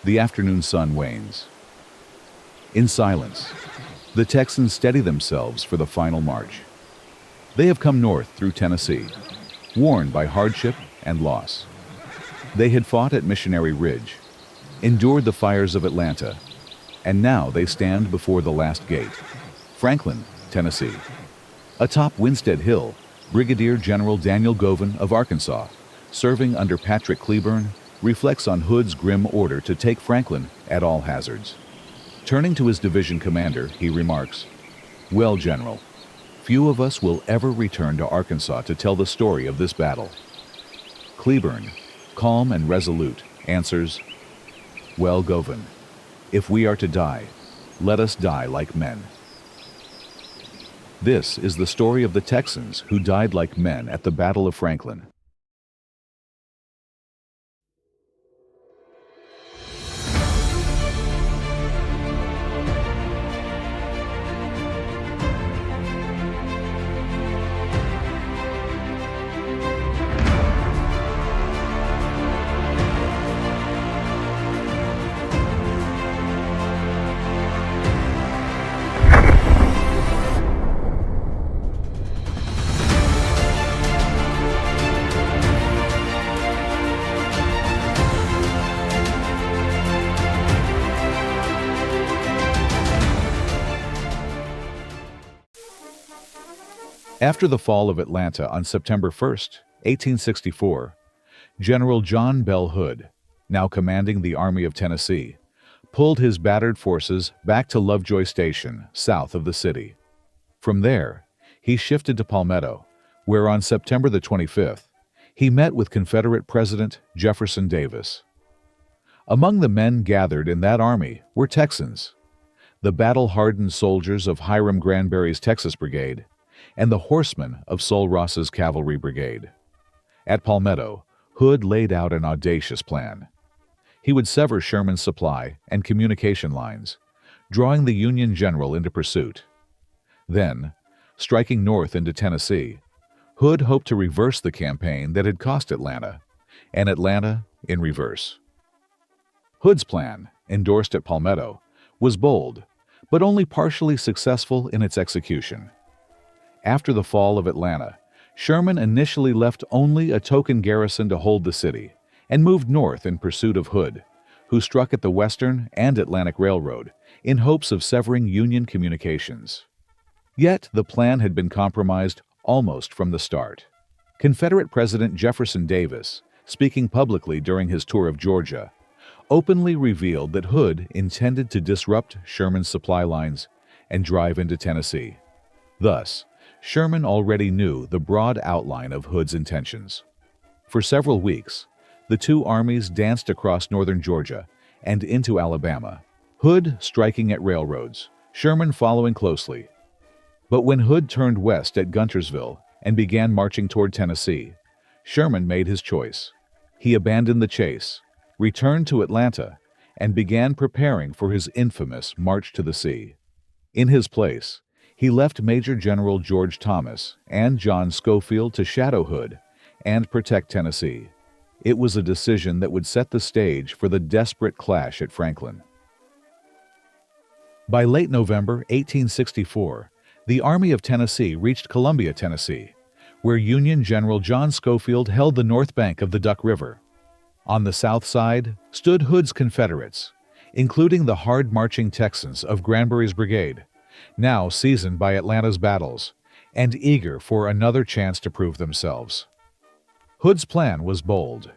The afternoon sun wanes. In silence, the Texans steady themselves for the final march. They have come north through Tennessee, worn by hardship and loss. They had fought at Missionary Ridge, endured the fires of Atlanta, and now they stand before the last gate, Franklin, Tennessee. Atop Winstead Hill, Brigadier General Daniel Govan of Arkansas, serving under Patrick Cleburne, reflects on Hood's grim order to take Franklin at all hazards. Turning to his division commander, he remarks, "Well, General, few of us will ever return to Arkansas to tell the story of this battle." Cleburne, calm and resolute, answers, "Well, Govan, if we are to die, let us die like men." This is the story of the Texans who died like men at the Battle of Franklin. After the fall of Atlanta on September 1st, 1864, General John Bell Hood, now commanding the Army of Tennessee, pulled his battered forces back to Lovejoy Station, south of the city. From there, he shifted to Palmetto, where on September the 25th, he met with Confederate President Jefferson Davis. Among the men gathered in that army were Texans, the battle-hardened soldiers of Hiram Granbury's Texas Brigade, and the horsemen of Sul Ross's Cavalry Brigade. At Palmetto, Hood laid out an audacious plan. He would sever Sherman's supply and communication lines, drawing the Union general into pursuit. Then, striking north into Tennessee, Hood hoped to reverse the campaign that had cost Atlanta, and Atlanta in reverse. Hood's plan, endorsed at Palmetto, was bold, but only partially successful in its execution. After the fall of Atlanta, Sherman initially left only a token garrison to hold the city and moved north in pursuit of Hood, who struck at the Western and Atlantic Railroad in hopes of severing Union communications. Yet the plan had been compromised almost from the start. Confederate President Jefferson Davis, speaking publicly during his tour of Georgia, openly revealed that Hood intended to disrupt Sherman's supply lines and drive into Tennessee. Thus, Sherman already knew the broad outline of Hood's intentions. For several weeks, the two armies danced across northern Georgia and into Alabama, Hood striking at railroads, Sherman following closely. But when Hood turned west at Guntersville and began marching toward Tennessee, Sherman made his choice. He abandoned the chase, returned to Atlanta, and began preparing for his infamous march to the sea. In his place, he left Major General George Thomas and John Schofield to shadow Hood and protect Tennessee. It was a decision that would set the stage for the desperate clash at Franklin. By late November 1864, the Army of Tennessee reached Columbia, Tennessee, where Union General John Schofield held the north bank of the Duck River. On the south side stood Hood's Confederates, including the hard-marching Texans of Granbury's Brigade, now seasoned by Atlanta's battles, and eager for another chance to prove themselves. Hood's plan was bold.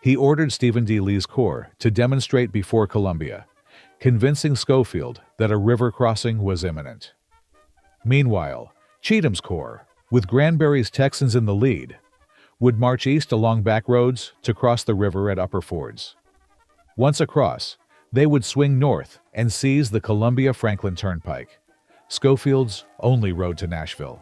He ordered Stephen D. Lee's corps to demonstrate before Columbia, convincing Schofield that a river crossing was imminent. Meanwhile, Cheatham's corps, with Granbury's Texans in the lead, would march east along back roads to cross the river at upper fords. Once across, they would swing north and seize the Columbia-Franklin Turnpike, Schofield's only road to Nashville.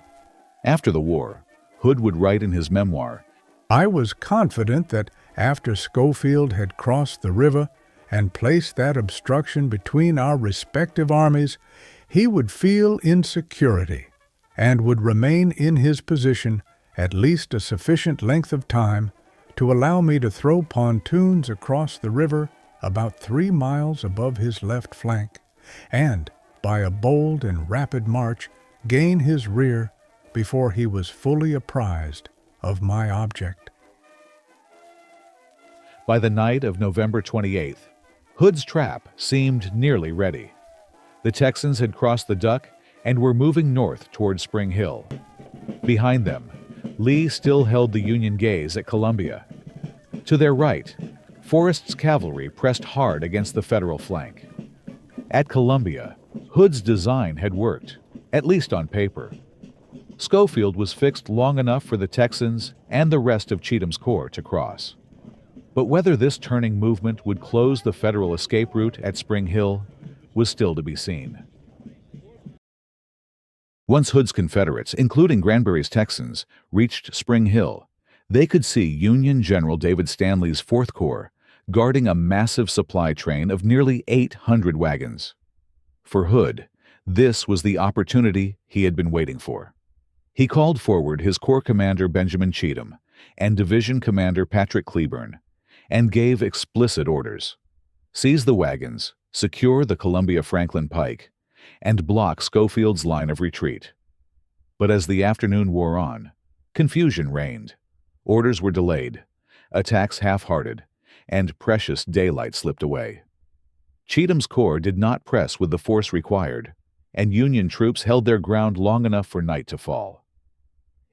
After the war, Hood would write in his memoir, "I was confident that after Schofield had crossed the river and placed that obstruction between our respective armies, he would feel insecurity and would remain in his position at least a sufficient length of time to allow me to throw pontoons across the river about 3 miles above his left flank, and, by a bold and rapid march, gain his rear before he was fully apprised of my object. By the night of November 28th, Hood's trap seemed nearly ready. The Texans had crossed the Duck and were moving north toward Spring Hill. Behind them, Lee still held the Union gaze at Columbia. To their right, Forrest's cavalry pressed hard against the Federal flank. At Columbia, Hood's design had worked, at least on paper. Schofield was fixed long enough for the Texans and the rest of Cheatham's corps to cross. But whether this turning movement would close the Federal escape route at Spring Hill was still to be seen. Once Hood's Confederates, including Granbury's Texans, reached Spring Hill, they could see Union General David Stanley's 4th Corps guarding a massive supply train of nearly 800 wagons. For Hood, this was the opportunity he had been waiting for. He called forward his Corps Commander Benjamin Cheatham and Division Commander Patrick Cleburne, and gave explicit orders: seize the wagons, secure the Columbia-Franklin Pike, and block Schofield's line of retreat. But as the afternoon wore on, confusion reigned. Orders were delayed, attacks half-hearted, and precious daylight slipped away. Cheatham's corps did not press with the force required, and Union troops held their ground long enough for night to fall.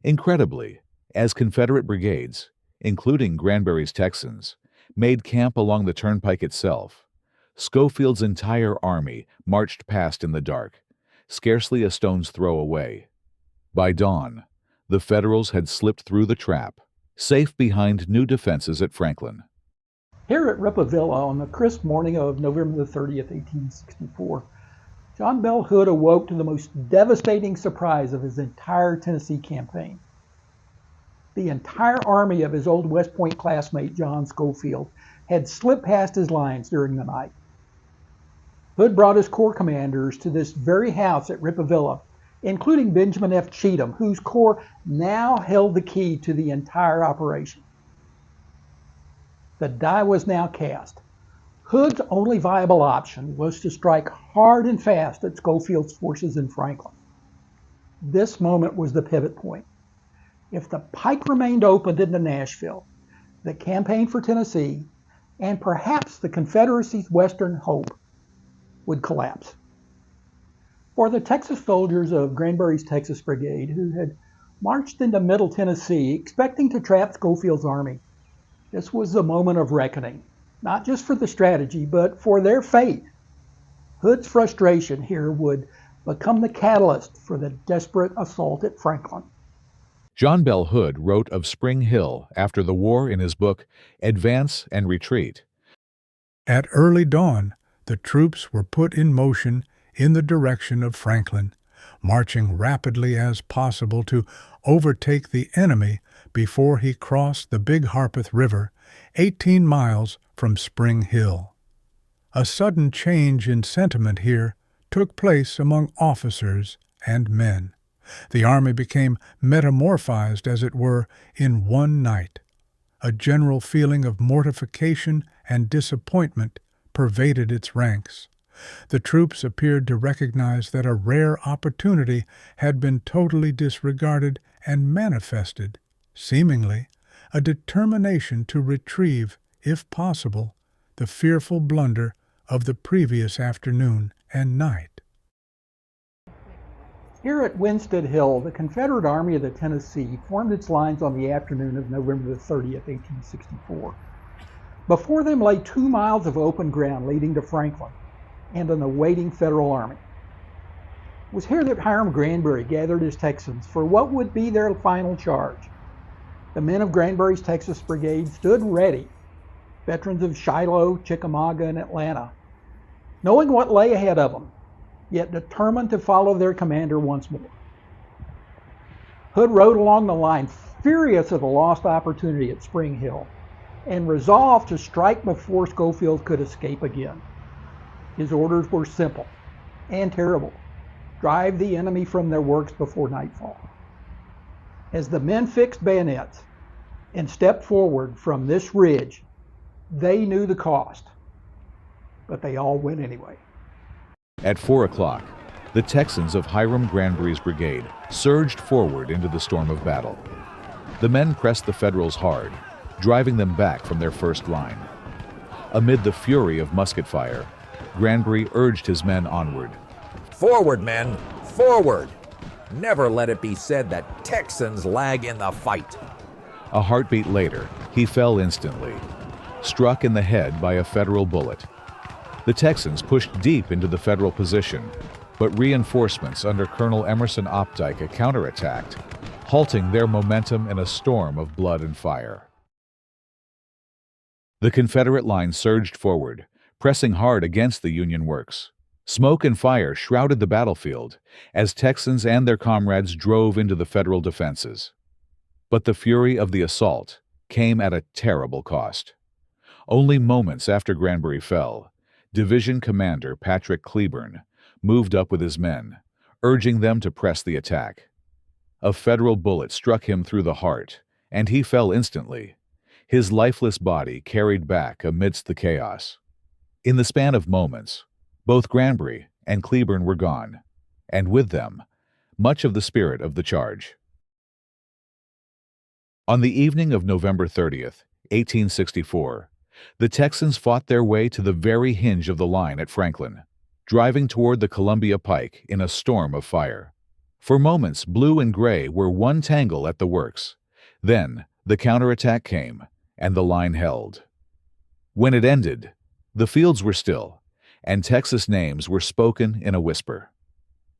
Incredibly, as Confederate brigades, including Granbury's Texans, made camp along the turnpike itself, Schofield's entire army marched past in the dark, scarcely a stone's throw away. By dawn, the Federals had slipped through the trap, safe behind new defenses at Franklin. Here at Rippavilla on the crisp morning of November the 30th, 1864, John Bell Hood awoke to the most devastating surprise of his entire Tennessee campaign. The entire army of his old West Point classmate, John Schofield, had slipped past his lines during the night. Hood brought his corps commanders to this very house at Rippavilla, including Benjamin F. Cheatham, whose corps now held the key to the entire operation. The die was now cast. Hood's only viable option was to strike hard and fast at Schofield's forces in Franklin. This moment was the pivot point. If the Pike remained open into Nashville, the campaign for Tennessee, and perhaps the Confederacy's western hope, would collapse. For the Texas soldiers of Granbury's Texas Brigade, who had marched into Middle Tennessee expecting to trap Schofield's army, this was a moment of reckoning, not just for the strategy, but for their fate. Hood's frustration here would become the catalyst for the desperate assault at Franklin. John Bell Hood wrote of Spring Hill after the war in his book Advance and Retreat. At early dawn, the troops were put in motion in the direction of Franklin, marching rapidly as possible to overtake the enemy before he crossed the Big Harpeth River, 18 miles from Spring Hill. A sudden change in sentiment here took place among officers and men. The army became metamorphized, as it were, in one night. A general feeling of mortification and disappointment pervaded its ranks. The troops appeared to recognize that a rare opportunity had been totally disregarded and manifested, seemingly, a determination to retrieve, if possible, the fearful blunder of the previous afternoon and night. Here at Winstead Hill, the Confederate Army of the Tennessee formed its lines on the afternoon of November the 30th, 1864. Before them lay 2 miles of open ground leading to Franklin and an awaiting Federal army. It was here that Hiram Granbury gathered his Texans for what would be their final charge. The men of Granbury's Texas Brigade stood ready, veterans of Shiloh, Chickamauga, and Atlanta, knowing what lay ahead of them, yet determined to follow their commander once more. Hood rode along the line, furious of the lost opportunity at Spring Hill, and resolved to strike before Schofield could escape again. His orders were simple and terrible: drive the enemy from their works before nightfall. As the men fixed bayonets and stepped forward from this ridge, they knew the cost. but they all went anyway. At 4 o'clock, the Texans of Hiram Granbury's brigade surged forward into the storm of battle. The men pressed the Federals hard, driving them back from their first line. Amid the fury of musket fire, Granbury urged his men onward. Forward, men, forward! Never let it be said that Texans lag in the fight. A heartbeat later, he fell instantly, struck in the head by a Federal bullet. The Texans pushed deep into the Federal position, but reinforcements under Colonel Emerson Opdyke counterattacked, halting their momentum in a storm of blood and fire. The Confederate line surged forward, pressing hard against the Union works. Smoke and fire shrouded the battlefield as Texans and their comrades drove into the Federal defenses. But the fury of the assault came at a terrible cost. Only moments after Granbury fell, Division Commander Patrick Cleburne moved up with his men, urging them to press the attack. A Federal bullet struck him through the heart, and he fell instantly, his lifeless body carried back amidst the chaos. In the span of moments, both Granbury and Cleburne were gone, and with them, much of the spirit of the charge. On the evening of November 30th, 1864, the Texans fought their way to the very hinge of the line at Franklin, driving toward the Columbia Pike in a storm of fire. For moments, blue and gray were one tangle at the works. Then, the counterattack came, and the line held. When it ended, the fields were still, and Texas names were spoken in a whisper.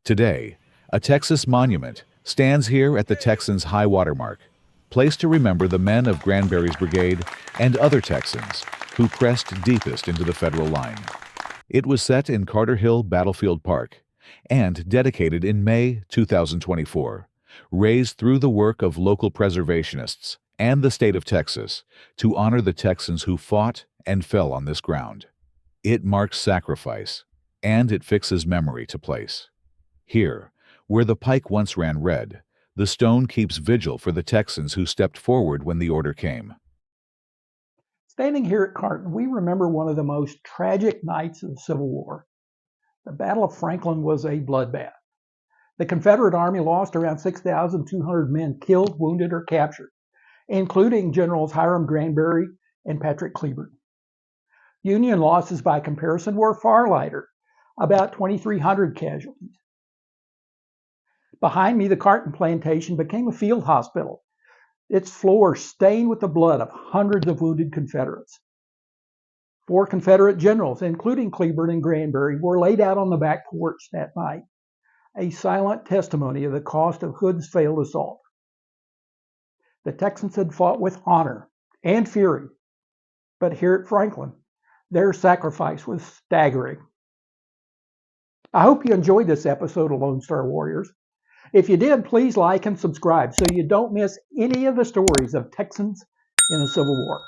Today, a Texas monument stands here at the Texans' high water mark, placed to remember the men of Granbury's brigade and other Texans who pressed deepest into the Federal line. It was set in Carter Hill Battlefield Park and dedicated in May 2024, raised through the work of local preservationists and the state of Texas to honor the Texans who fought and fell on this ground. It marks sacrifice, and it fixes memory to place. Here, where the Pike once ran red, the stone keeps vigil for the Texans who stepped forward when the order came. Standing here at Carnton, we remember one of the most tragic nights of the Civil War. The Battle of Franklin was a bloodbath. The Confederate Army lost around 6,200 men killed, wounded, or captured, including Generals Hiram Granbury and Patrick Cleburne. Union losses by comparison were far lighter, about 2,300 casualties. Behind me, the Carnton Plantation became a field hospital, its floors stained with the blood of hundreds of wounded Confederates. 4 Confederate generals, including Cleburne and Granbury, were laid out on the back porch that night, a silent testimony of the cost of Hood's failed assault. The Texans had fought with honor and fury, but here at Franklin, their sacrifice was staggering. I hope you enjoyed this episode of Lone Star Warriors. If you did, please like and subscribe so you don't miss any of the stories of Texans in the Civil War.